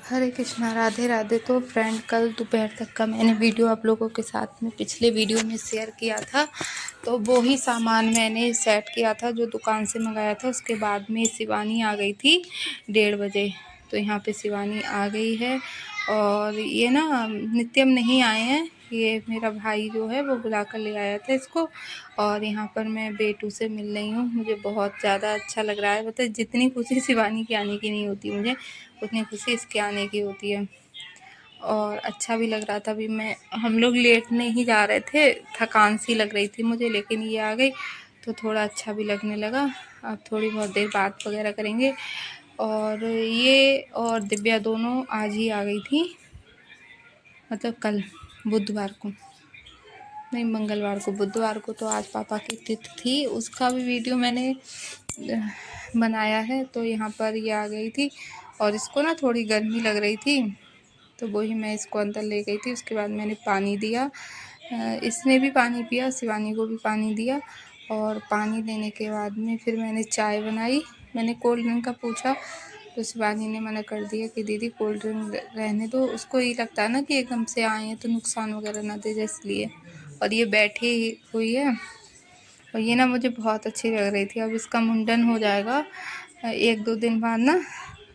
हरे कृष्णा, राधे राधे। तो फ्रेंड, कल दोपहर तक का मैंने वीडियो आप लोगों के साथ में पिछले वीडियो में शेयर किया था। तो वो ही सामान मैंने सेट किया था जो दुकान से मंगाया था। उसके बाद में शिवानी आ गई थी 1:30 बजे। तो यहाँ पे शिवानी आ गई है और ये ना नित्यम नहीं आए हैं, ये मेरा भाई जो है वो बुला कर ले आया था इसको। और यहाँ पर मैं बेटू से मिल रही हूँ। मुझे बहुत ज़्यादा अच्छा लग रहा है। मतलब जितनी खुशी शिवानी के आने की नहीं होती मुझे, उतनी खुशी इसके आने की होती है। और अच्छा भी लग रहा था। अभी हम लोग लेटने ही जा रहे थे, थकान सी लग रही थी मुझे, लेकिन ये आ गई तो थोड़ा अच्छा भी लगने लगा। अब थोड़ी बहुत देर बात वगैरह करेंगे। और ये और दिव्या दोनों आज ही आ गई थी, मतलब कल बुधवार को, नहीं मंगलवार को, बुधवार को। तो आज पापा की तिथि थी, उसका भी वीडियो मैंने बनाया है। तो यहाँ पर ये आ गई थी और इसको ना थोड़ी गर्मी लग रही थी, तो वही मैं इसको अंदर ले गई थी। उसके बाद मैंने पानी दिया, इसने भी पानी पिया, शिवानी को भी पानी दिया। और पानी देने के बाद में फिर मैंने चाय बनाई। मैंने कोल्ड ड्रिंक का पूछा तो शिवानी ने मना कर दिया कि दीदी कोल्ड ड्रिंक रहने दो। उसको ये लगता है ना कि एकदम से आए हैं तो नुकसान वगैरह ना दे जाए, इसलिए। और ये बैठी हुई है और ये ना मुझे बहुत अच्छी लग रही थी। अब इसका मुंडन हो जाएगा 1-2 दिन बाद ना,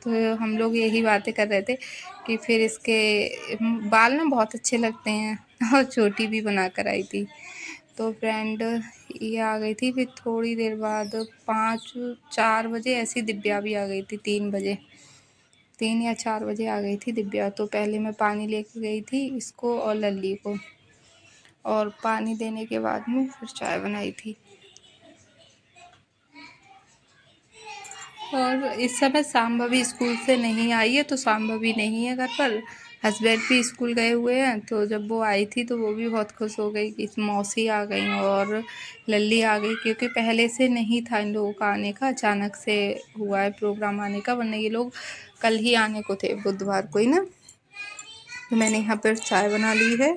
तो हम लोग यही बातें कर रहे थे कि फिर इसके बाल ना बहुत अच्छे लगते हैं और चोटी भी बना कर आई थी। तो फ्रेंड, ये आ गई थी। फिर थोड़ी देर बाद 5-4 बजे ऐसी दिव्या भी आ गई थी, 3 बजे, 3 या 4 बजे आ गई थी दिव्या। तो पहले मैं पानी लेके गई थी इसको और लल्ली को, और पानी देने के बाद में फिर चाय बनाई थी। और इस समय सांभवी स्कूल से नहीं आई है, तो सांभवी नहीं है घर पर, हस्बैंड भी स्कूल गए हुए हैं। तो जब वो आई थी तो वो भी बहुत खुश हो गई कि मौसी आ गई और लल्ली आ गई, क्योंकि पहले से नहीं था इन लोगों का आने का, अचानक से हुआ है प्रोग्राम आने का, वरना ये लोग कल ही आने को थे, बुधवार को ही ना। तो मैंने यहाँ पर चाय बना ली है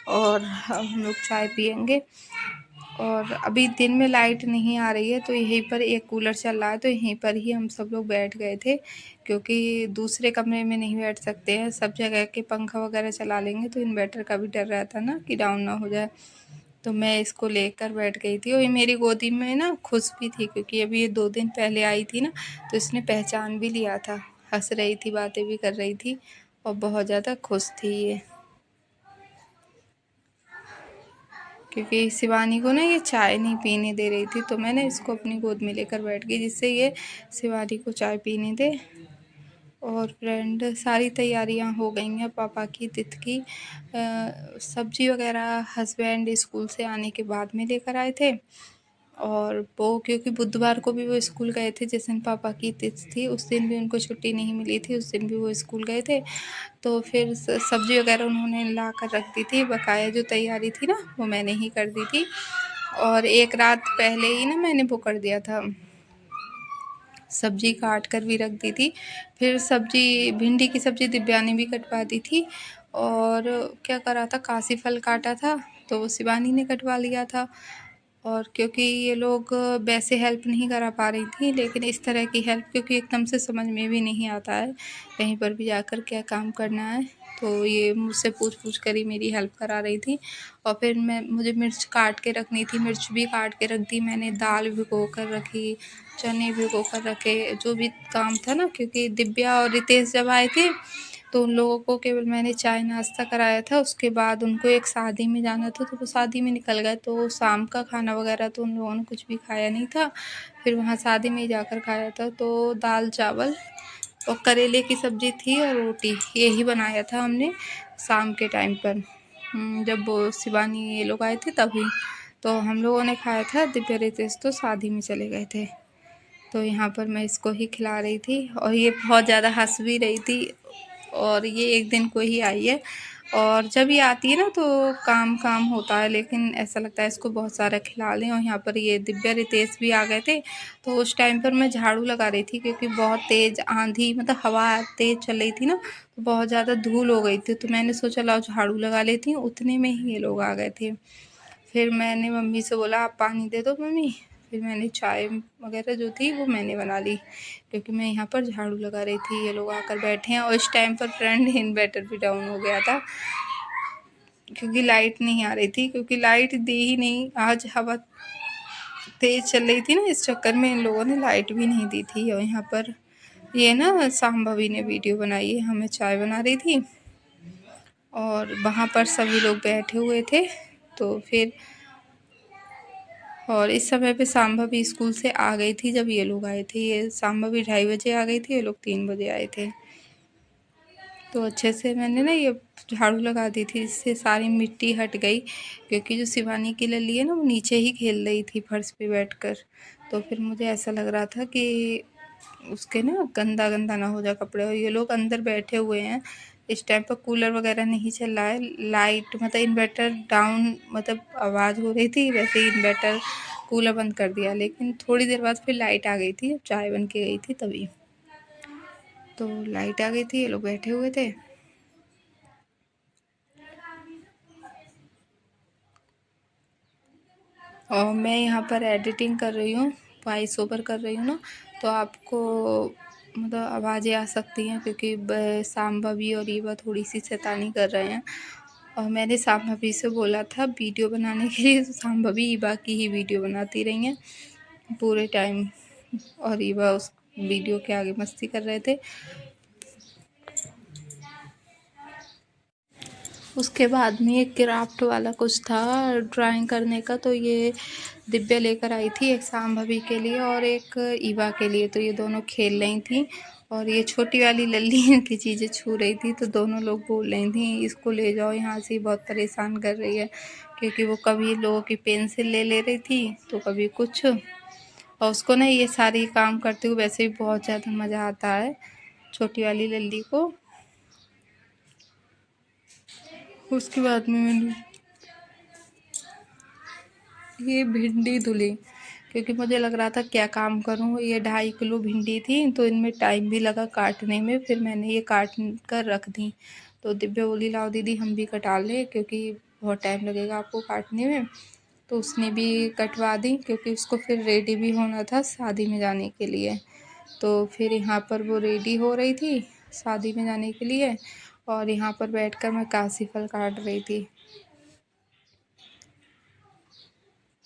और अब हम लोग चाय पियेंगे। और अभी दिन में लाइट नहीं आ रही है, तो यहीं पर एक कूलर चल रहा है, तो यहीं पर ही हम सब लोग बैठ गए थे, क्योंकि दूसरे कमरे में नहीं बैठ सकते हैं। सब जगह के पंखा वगैरह चला लेंगे तो इन्वर्टर का भी डर रहता ना कि डाउन ना हो जाए। तो मैं इसको लेकर बैठ गई थी और ये मेरी गोदी में ना खुश भी थी, क्योंकि अभी ये 2 दिन पहले आई थी ना, तो इसने पहचान भी लिया था, हंस रही थी, बातें भी कर रही थी और बहुत ज़्यादा खुश थी ये। क्योंकि शिवानी को ना ये चाय नहीं पीने दे रही थी, तो मैंने इसको अपनी गोद में लेकर बैठ गई जिससे ये शिवानी को चाय पीने दे। और फ्रेंड, सारी तैयारियां हो गई हैं पापा की तिथि की। सब्जी वगैरह हस्बैंड स्कूल से आने के बाद में लेकर आए थे। और वो क्योंकि बुधवार को भी वो स्कूल गए थे, जिस दिन पापा की तिथि थी उस दिन भी उनको छुट्टी नहीं मिली थी, उस दिन भी वो स्कूल गए थे। तो फिर सब्जी वगैरह उन्होंने ला कर रख दी थी, बकाया जो तैयारी थी ना वो मैंने ही कर दी थी। और एक रात पहले ही ना मैंने वो कर दिया था, सब्जी काट कर भी रख दी थी। फिर सब्जी, भिंडी की सब्ज़ी दिव्या ने भी कटवा दी थी। और क्या करा था, काशी फल काटा था तो वो शिवानी ने कटवा लिया था। और क्योंकि ये लोग वैसे हेल्प नहीं करा पा रही थी, लेकिन इस तरह की हेल्प, क्योंकि एकदम से समझ में भी नहीं आता है कहीं पर भी जाकर क्या काम करना है, तो ये मुझसे पूछ कर ही मेरी हेल्प करा रही थी। और फिर मुझे मिर्च काट के रखनी थी, मिर्च भी काट के रख दी मैंने, दाल भिगो कर रखी, चने भिगो कर रखे, जो भी काम था ना, क्योंकि दिव्या और रितेश जब आए थे तो उन लोगों को केवल मैंने चाय नाश्ता कराया था। उसके बाद उनको एक शादी में जाना था, तो वो शादी में निकल गए, तो शाम का खाना वगैरह तो उन लोगों ने कुछ भी खाया नहीं था, फिर वहाँ शादी में ही जाकर खाया था। तो दाल चावल और करेले की सब्ज़ी थी और रोटी, यही बनाया था हमने शाम के टाइम पर, जब वो शिवानी ये लोग आए थे तभी। तो हम लोगों ने खाया था, दिव्या रितेश तो शादी में चले गए थे। तो यहाँ पर मैं इसको ही खिला रही थी और ये बहुत ज़्यादा हंस भी रही थी। और ये एक दिन को ही आई है, और जब ये आती है ना तो काम काम होता है, लेकिन ऐसा लगता है इसको बहुत सारा खिला लें। और यहाँ पर ये दिव्या रितेश भी आ गए थे, तो उस टाइम पर मैं झाड़ू लगा रही थी, क्योंकि बहुत तेज़ आंधी, मतलब हवा तेज़ चल रही थी ना, तो बहुत ज़्यादा धूल हो गई थी। तो मैंने सोचा लाओ झाड़ू लगा लेती हूँ, उतने में ही ये लोग आ गए थे। फिर मैंने मम्मी से बोला आप पानी दे दो मम्मी, फिर मैंने चाय वगैरह जो थी वो मैंने बना ली, क्योंकि मैं यहाँ पर झाड़ू लगा रही थी। ये लोग आकर बैठे हैं और इस टाइम पर फ्रेंड इन्वर्टर भी डाउन हो गया था, क्योंकि लाइट नहीं आ रही थी, क्योंकि लाइट दी ही नहीं। आज हवा तेज़ चल रही थी ना, इस चक्कर में इन लोगों ने लाइट भी नहीं दी थी। और यहाँ पर ये ना सांभवी ने वीडियो बनाई है, हमें चाय बना रही थी और वहाँ पर सभी लोग बैठे हुए थे। तो फिर और इस समय पे सांभवी स्कूल से आ गई थी जब ये लोग आए थे। ये सांभवी 2:30 बजे आ गई थी, ये लोग 3 बजे आए थे। तो अच्छे से मैंने ना ये झाड़ू लगा दी थी, इससे सारी मिट्टी हट गई, क्योंकि जो शिवानी की लल्ली है ना वो नीचे ही खेल रही थी फर्श पे बैठकर। तो फिर मुझे ऐसा लग रहा था कि उसके ना गंदा गंदा ना हो जाए कपड़े। और ये लोग अंदर बैठे हुए हैं, इस टाइम पर कूलर वगैरह नहीं चल रहा है। लाइट मतलब इन्वर्टर डाउन, मतलब आवाज़ हो रही थी, वैसे ही इन्वर्टर कूलर बंद कर दिया। लेकिन थोड़ी देर बाद फिर लाइट आ गई थी, जब चाय बन के गई थी तभी। तो लाइट आ गई थी, ये लोग बैठे हुए थे। और मैं यहाँ पर एडिटिंग कर रही हूँ, वॉइस ओवर कर रही हूँ ना, तो आपको मतलब आवाज़ें आ सकती हैं, क्योंकि सांभवी और ईवा थोड़ी सी शैतानी कर रहे हैं। और मैंने सांभवी से बोला था वीडियो बनाने के लिए, तो सांभवी ईवा की ही वीडियो बनाती रही हैं पूरे टाइम, और ईवा उस वीडियो के आगे मस्ती कर रहे थे। उसके बाद में एक क्राफ्ट वाला कुछ था ड्राइंग करने का, तो ये दिव्या लेकर आई थी, एक सांभवी के लिए और एक ईवा के लिए। तो ये दोनों खेल रही थी और ये छोटी वाली लल्ली इनकी चीज़ें छू रही थी। तो दोनों लोग बोल रही थी इसको ले जाओ यहाँ से, बहुत परेशान कर रही है, क्योंकि वो कभी लोगों की पेंसिल ले रही थी तो कभी कुछ। और उसको ना ये सारी काम करते हुए वैसे भी बहुत ज़्यादा मज़ा आता है छोटी वाली लल्ली को। उसके बाद में मैंने ये भिंडी धुली, क्योंकि मुझे लग रहा था क्या काम करूँ। ये 2.5 किलो भिंडी थी, तो इनमें टाइम भी लगा काटने में, फिर मैंने ये काट कर रख दी। तो दिव्या बोली लाओ दीदी हम भी कटा लें, क्योंकि बहुत टाइम लगेगा आपको काटने में। तो उसने भी कटवा दी, क्योंकि उसको फिर रेडी भी होना था शादी में जाने के लिए। तो फिर यहाँ पर वो रेडी हो रही थी शादी में जाने के लिए, और यहाँ पर बैठकर मैं काशी फल काट रही थी।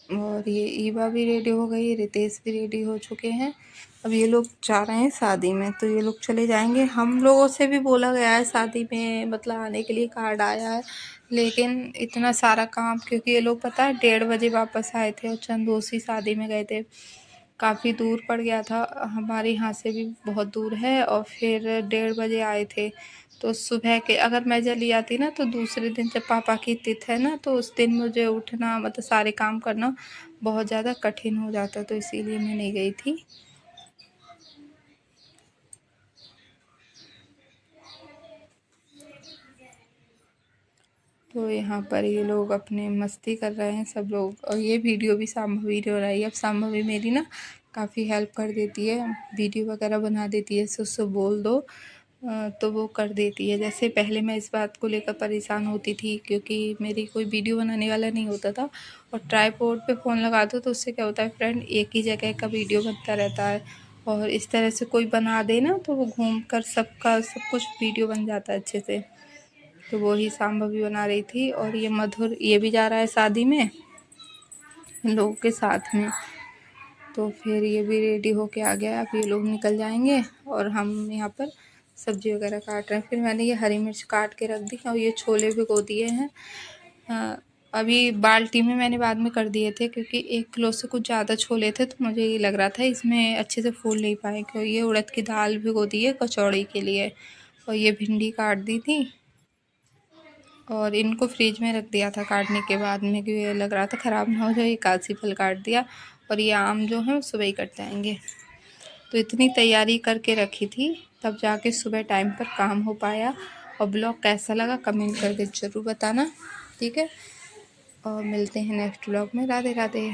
और ये ईवा भी रेडी हो गई, रितेश भी रेडी हो चुके हैं। अब ये लोग जा रहे हैं शादी में, तो ये लोग चले जाएंगे। हम लोगों से भी बोला गया है शादी में मतलब आने के लिए, कार्ड आया है, लेकिन इतना सारा काम, क्योंकि ये लोग पता है 1:30 बजे वापस आए थे और चंदोसी शादी में गए थे। काफ़ी दूर पड़ गया था, हमारे यहाँ से भी बहुत दूर है, और फिर 1:30 बजे आए थे। तो सुबह के अगर मैं चली आती ना, तो दूसरे दिन जब पापा की तिथि है ना, तो उस दिन मुझे उठना मतलब सारे काम करना बहुत ज़्यादा कठिन हो जाता, तो इसीलिए मैं नहीं गई थी। तो यहाँ पर ये लोग अपने मस्ती कर रहे हैं सब लोग, और ये वीडियो भी सांभवी हो रही है। अब सांभवी मेरी ना काफ़ी हेल्प कर देती है, वीडियो वगैरह बना देती है, उससे बोल दो तो वो कर देती है। जैसे पहले मैं इस बात को लेकर परेशान होती थी, क्योंकि मेरी कोई वीडियो बनाने वाला नहीं होता था, और ट्राइपॉड पे फ़ोन लगा दो तो उससे क्या होता है फ्रेंड, एक ही जगह का वीडियो बनता रहता है, और इस तरह से कोई बना दे ना तो वो घूम कर सबका सब कुछ वीडियो बन जाता है अच्छे से। तो वो ही सांभवी बना रही थी। और ये मधुर ये भी जा रहा है शादी में इन लोगों के साथ में, तो फिर ये भी रेडी होके आ गया। अब ये लोग निकल जाएंगे और हम यहाँ पर सब्ज़ी वगैरह काट रहे हैं। फिर मैंने ये हरी मिर्च काट के रख दी, और ये छोले भिगो दिए हैं। अभी बाल्टी में मैंने बाद में कर दिए थे, क्योंकि 1 किलो से कुछ ज़्यादा छोले थे, तो मुझे ये लग रहा था इसमें अच्छे से फूल नहीं पाए, क्योंकि ये उड़द की दाल भिगो दी है कचौड़ी के लिए। और ये भिंडी काट दी थी, और इनको फ्रिज में रख दिया था काटने के बाद में, क्योंकि ये लग रहा था ख़राब ना हो जाए। ये काशी फल काट दिया, और ये आम जो है वो सुबह ही कट जाएंगे। तो इतनी तैयारी करके रखी थी, तब जाके सुबह टाइम पर काम हो पाया। और ब्लॉग कैसा लगा कमेंट करके ज़रूर बताना, ठीक है। और मिलते हैं नेक्स्ट ब्लॉग में। राधे राधे।